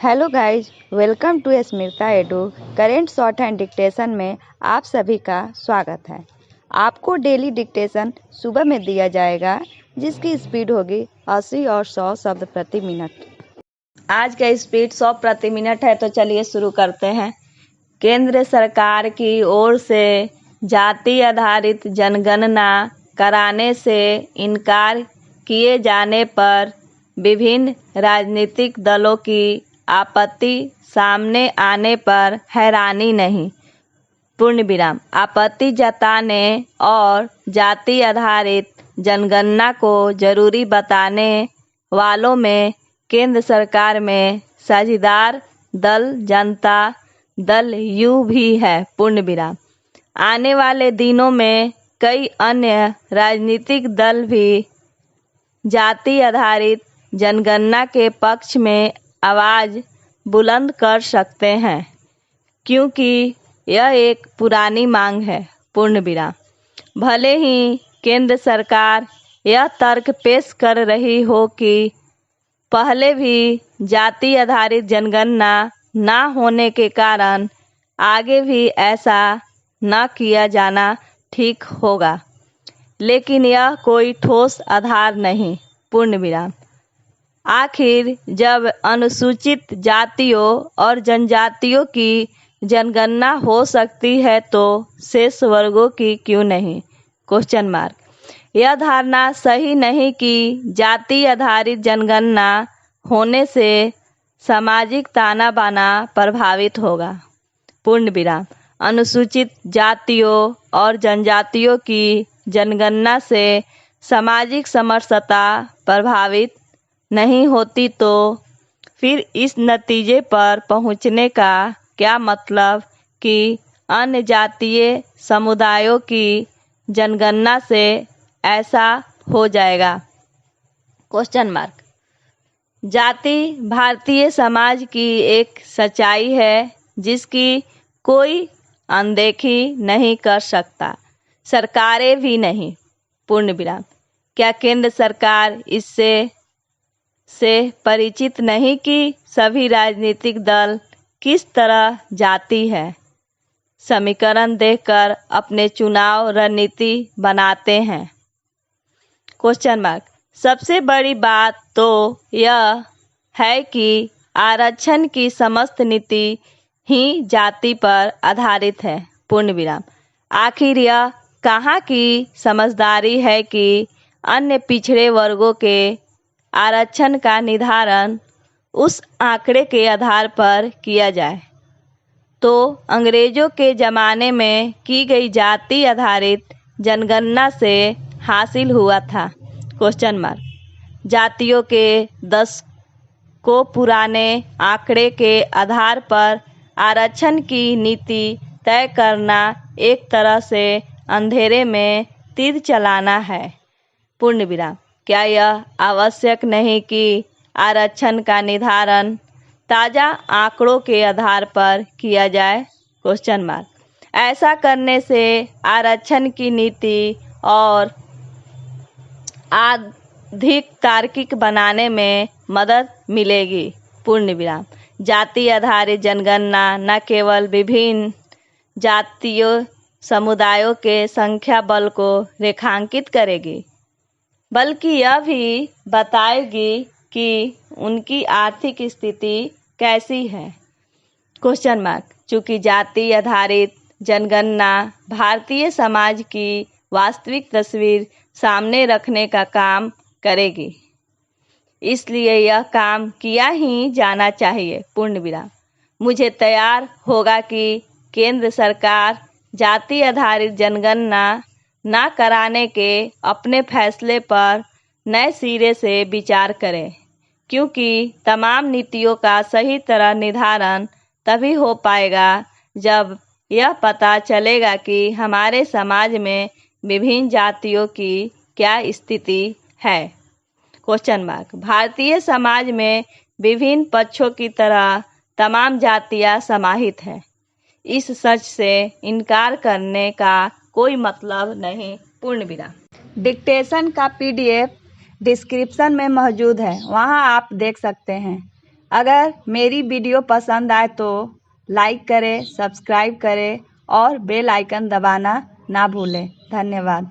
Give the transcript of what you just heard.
Hello guys, welcome to Smita Edu. Current shorthand dictation में आप सभी का स्वागत है। आपको डेली डिक्टेशन सुबह में दिया जाएगा, जिसकी स्पीड होगी 80 और 100 शब्द प्रति मिनट। आज का स्पीड 100 प्रति मिनट है, तो चलिए शुरू करते हैं। केंद्र सरकार की ओर से जाति आधारित जनगणना कराने से इनकार किए जाने पर विभिन्न राजनीतिक दलों की आपत्ति सामने आने पर हैरानी नहीं। पूर्ण विराम। आपत्ति जताने और जाति आधारित जनगणना को जरूरी बताने वालों में केंद्र सरकार में साझेदार दल जनता दल यू भी है। पूर्ण विराम। आने वाले दिनों में कई अन्य राजनीतिक दल भी जाति आधारित जनगणना के पक्ष में आवाज़ बुलंद कर सकते हैं, क्योंकि यह एक पुरानी मांग है। पूर्ण विराम। भले ही केंद्र सरकार यह तर्क पेश कर रही हो कि पहले भी जाति आधारित जनगणना न होने के कारण आगे भी ऐसा न किया जाना ठीक होगा, लेकिन यह कोई ठोस आधार नहीं। पूर्ण विराम। आखिर जब अनुसूचित जातियों और जनजातियों की जनगणना हो सकती है, तो शेष वर्गों की क्यों नहीं? Question mark. यह धारणा सही नहीं कि जाति आधारित जनगणना होने से सामाजिक ताना बाना प्रभावित होगा। पूर्ण विराम। अनुसूचित जातियों और जनजातियों की जनगणना से सामाजिक समरसता प्रभावित नहीं होती, तो फिर इस नतीजे पर पहुंचने का क्या मतलब कि अन्य जातीय समुदायों की जनगणना से ऐसा हो जाएगा? Question mark. जाति भारतीय समाज की एक सच्चाई है, जिसकी कोई अनदेखी नहीं कर सकता, सरकारें भी नहीं। पूर्ण विराम। क्या केंद्र सरकार इससे परिचित नहीं कि सभी राजनीतिक दल किस तरह जाति है समीकरण देखकर अपने चुनाव रणनीति बनाते हैं? Question mark. सबसे बड़ी बात तो यह है कि आरक्षण की समस्त नीति ही जाति पर आधारित है। पूर्ण विराम। आखिर यह कहाँ की समझदारी है कि अन्य पिछड़े वर्गों के आरक्षण का निर्धारण उस आंकड़े के आधार पर किया जाए? तो अंग्रेजों के ज़माने में की गई जाति आधारित जनगणना से हासिल हुआ था। Question mark. जातियों के 10 को पुराने आंकड़े के आधार पर आरक्षण की नीति तय करना एक तरह से अंधेरे में तीर चलाना है। पूर्ण विराम। क्या यह आवश्यक नहीं कि आरक्षण का निर्धारण ताज़ा आंकड़ों के आधार पर किया जाए? Question mark. ऐसा करने से आरक्षण की नीति और अधिक तार्किक बनाने में मदद मिलेगी। पूर्ण विराम। जाति आधारित जनगणना न केवल विभिन्न जातीय समुदायों के संख्या बल को रेखांकित करेगी, बल्कि यह भी बताएगी कि उनकी आर्थिक स्थिति कैसी है। Question mark. चूँकि जाति आधारित जनगणना भारतीय समाज की वास्तविक तस्वीर सामने रखने का काम करेगी, इसलिए यह काम किया ही जाना चाहिए। पूर्ण विराम। मुझे तैयार होगा कि केंद्र सरकार जाति आधारित जनगणना न कराने के अपने फैसले पर नए सिरे से विचार करें, क्योंकि तमाम नीतियों का सही तरह निर्धारण तभी हो पाएगा जब यह पता चलेगा कि हमारे समाज में विभिन्न जातियों की क्या स्थिति है। Question mark. भारतीय समाज में विभिन्न पक्षों की तरह तमाम जातियां समाहित हैं। इस सच से इनकार करने का कोई मतलब नहीं। पूर्ण विराम। डिक्टेशन का PDF डिस्क्रिप्शन में मौजूद है, वहां आप देख सकते हैं। अगर मेरी वीडियो पसंद आए तो लाइक करें, सब्सक्राइब करें और बेल आइकन दबाना ना भूलें। धन्यवाद।